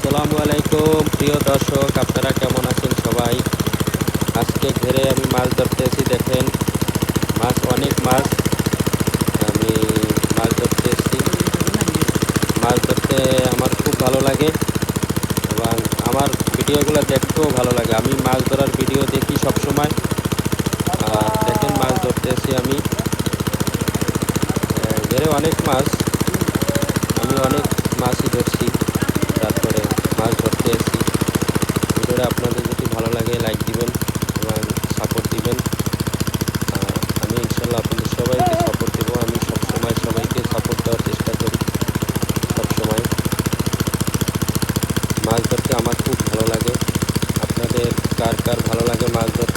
আসসালামু আলাইকুম প্রিয় দর্শক, আপনারা কেমন আছেন সবাই? আজকে ঘেরে আমি মাছ ধরতে এসেছি। দেখেন, মাছ, অনেক মাছ। আমি মাছ ধরতে এসেছি। মাছ ধরতে আমার খুব ভালো লাগে এবং আমার ভিডিওগুলো দেখতেও ভালো লাগে। আমি মাছ ধরার ভিডিও দেখি সবসময়। আর দেখেন, মাছ ধরতে এসেছি আমি। ঘেরে অনেক মাছ, আমি অনেক মাছই ধরছি। তারপরে মাছ ধরতে এসেছি। ভিডিওটা আপনাদের যদি ভালো লাগে লাইক দিবেন এবং সাপোর্ট দিবেন। আমি ইনশাল্লাহ আপনাদের সবাইকে সাপোর্ট দেবো। আমি সবসময় সবাইকে সাপোর্ট দেওয়ার চেষ্টা করি। সবসময় মাছ ধরতে আমার খুব ভালো লাগে। আপনাদের কার কার ভালো লাগে মাছ ধরতে?